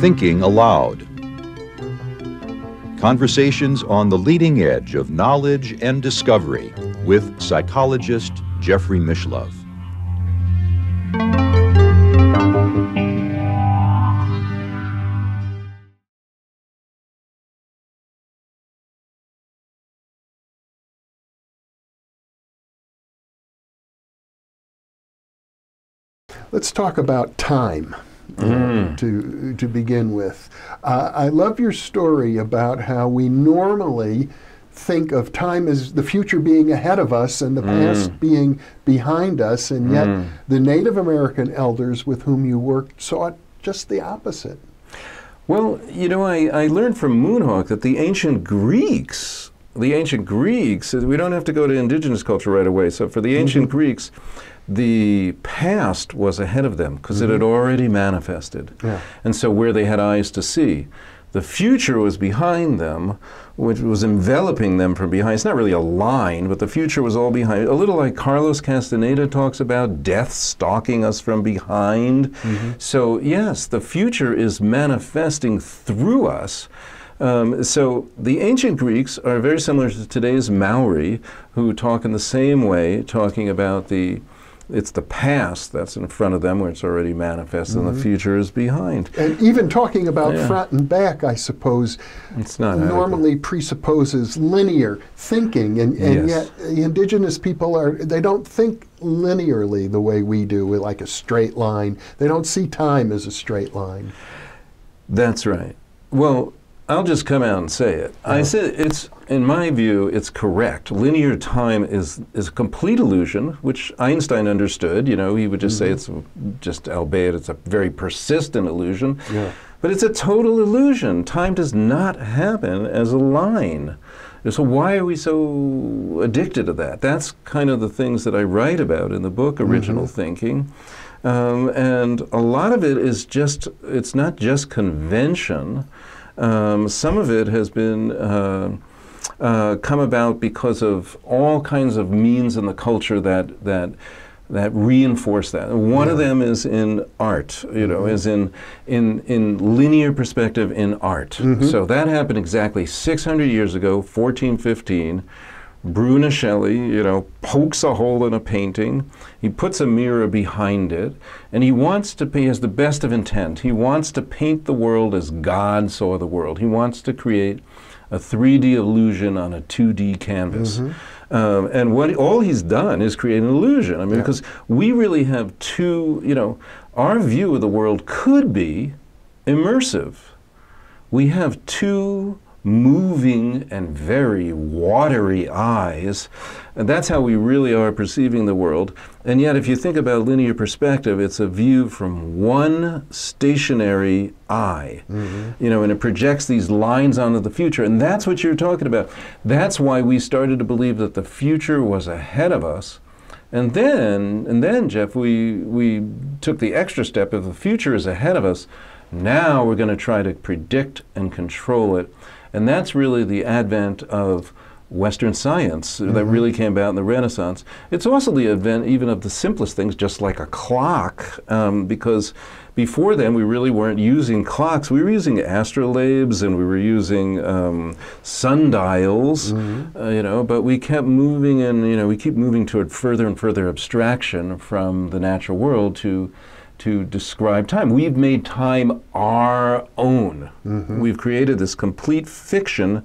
Thinking Aloud. Conversations on the leading edge of knowledge and discovery with psychologist Jeffrey Mishlove. Let's talk about time to begin with. I love your story about how we normally think of time as the future being ahead of us and the past being behind us, and yet the Native American elders with whom you worked saw it just the opposite. Well, you know, I learned from Moonhawk that the ancient Greeks, we don't have to go to indigenous culture right away, so for the ancient Greeks, the past was ahead of them because it had already manifested. Yeah. And so where they had eyes to see, the future was behind them, which was enveloping them from behind. It's not really a line, but the future was all behind. A little like Carlos Castaneda talks about death stalking us from behind. So yes, the future is manifesting through us. So the ancient Greeks are very similar to today's Maori, who talk in the same way, talking about it's the past that's in front of them where it's already manifested and the future is behind. And even talking about front and back, I suppose, it's not normally presupposes linear thinking, and yet indigenous people they don't think linearly the way we do, with like a straight line. They don't see time as a straight line. That's right. Well, I'll just come out and say it. I said in my view, it's correct. Linear time is a complete illusion, which Einstein understood. You know, he would just say it's just, albeit it's a very persistent illusion. Yeah. But it's a total illusion. Time does not happen as a line. So why are we so addicted to that? That's kind of the things that I write about in the book, Original Thinking. And a lot of it is just, it's not just convention. Some of it has been come about because of all kinds of means in the culture that reinforce that. One of them is in art, you know, is in linear perspective in art. So that happened exactly 600 years ago, 1415. Bruna Shelley, you know, pokes a hole in a painting. He puts a mirror behind it, and he wants to he has the best of intent. He wants to paint the world as God saw the world. He wants to create a 3D illusion on a 2D canvas. And all he's done is create an illusion. I mean, because we really have two, you know, our view of the world could be immersive. We have two moving and very watery eyes, and that's how we really are perceiving the world. And yet, if you think about linear perspective, it's a view from one stationary eye, you know, and it projects these lines onto the future, and that's what you're talking about. That's why we started to believe that the future was ahead of us. And then, Jeff, we took the extra step. If the future is ahead of us, now we're going to try to predict and control it. And that's really the advent of Western science that really came about in the Renaissance. It's also the advent even of the simplest things, just like a clock, because before then we really weren't using clocks. We were using astrolabes and we were using sundials, you know, but we kept moving, and you know, we keep moving toward further and further abstraction from the natural world to describe time. We've made time our own. We've created this complete fiction,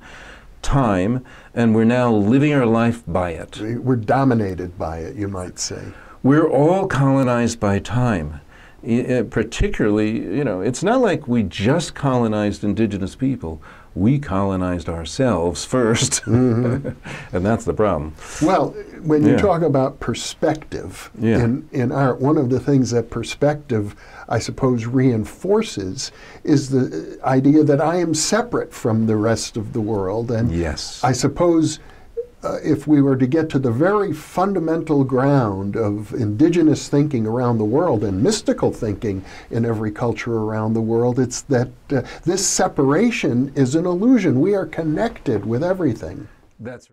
time, and we're now living our life by it. We're dominated by it, you might say. We're all colonized by time. Particularly, you know, it's not like we just colonized indigenous people. We colonized ourselves first, and that's the problem. Well, when you talk about perspective in art, one of the things that perspective, I suppose, reinforces is the idea that I am separate from the rest of the world. And I suppose if we were to get to the very fundamental ground of indigenous thinking around the world and mystical thinking in every culture around the world, it's that this separation is an illusion. We are connected with everything. That's